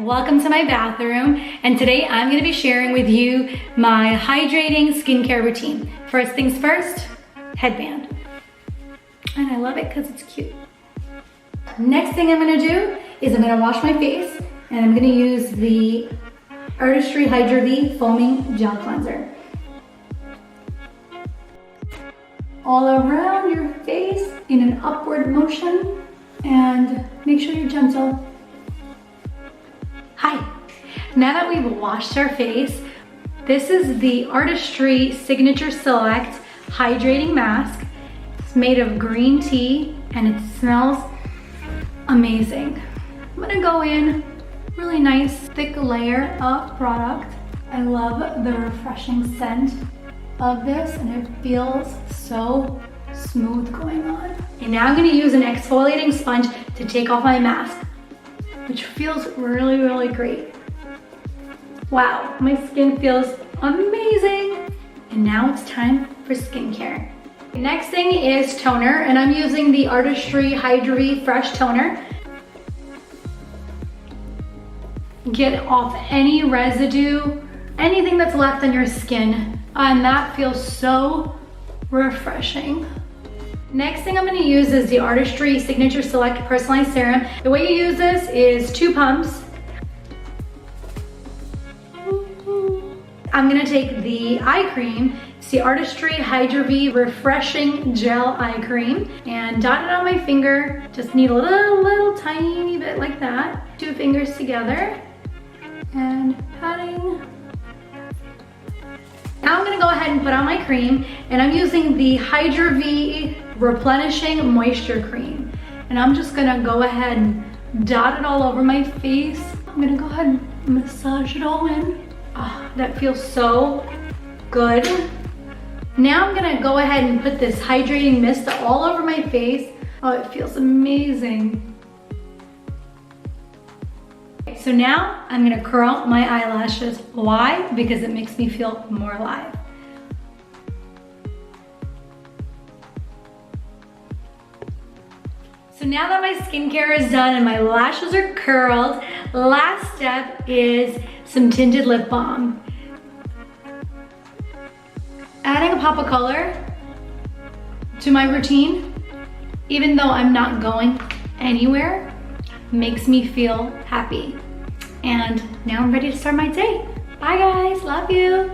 welcome to my bathroom, and today I'm going to be sharing with you my hydrating skincare routine. First things first, headband. And I love it because it's cute. Next thing I'm going to do is I'm going to wash my face, and I'm going to use the ARTISTRY HYDRA Foaming Gel Cleanser. All around your face in an upward motion, and make sure you're gentle. Hi, now that we've washed our face, this is the ARTISTRY Signature Select Hydrating Mask. It's made of green tea and it smells amazing. I'm gonna go in really nice thick layer of product. I love the refreshing scent of this, and it feels so smooth going on. And now I'm gonna use an exfoliating sponge to take off my mask, which feels really, really great. Wow, my skin feels amazing. And now it's time for skincare. Next thing is toner, and I'm using the ARTISTRY HYDRA Fresh Toner. Get off any residue, anything that's left on your skin, and that feels so refreshing. Next thing I'm gonna use is the ARTISTRY Signature Select Personalized Serum. The way you use this is 2 pumps. I'm gonna take the eye cream, it's the ARTISTRY HYDRA Refreshing Gel Eye Cream, and dot it on my finger. Just need a little tiny bit like that. 2 fingers together, and patting. Now I'm gonna go ahead and put on my cream, and I'm using the HYDRA Replenishing Moisture Cream. And I'm just gonna go ahead and dot it all over my face. I'm gonna go ahead and massage it all in. Oh, that feels so good. Now I'm gonna go ahead and put this hydrating mist all over my face. Oh, it feels amazing. So now I'm gonna curl my eyelashes. Why? Because it makes me feel more alive. So now that my skincare is done and my lashes are curled, last step is some tinted lip balm. Adding a pop of color to my routine, even though I'm not going anywhere, makes me feel happy. And now I'm ready to start my day. Bye guys, love you.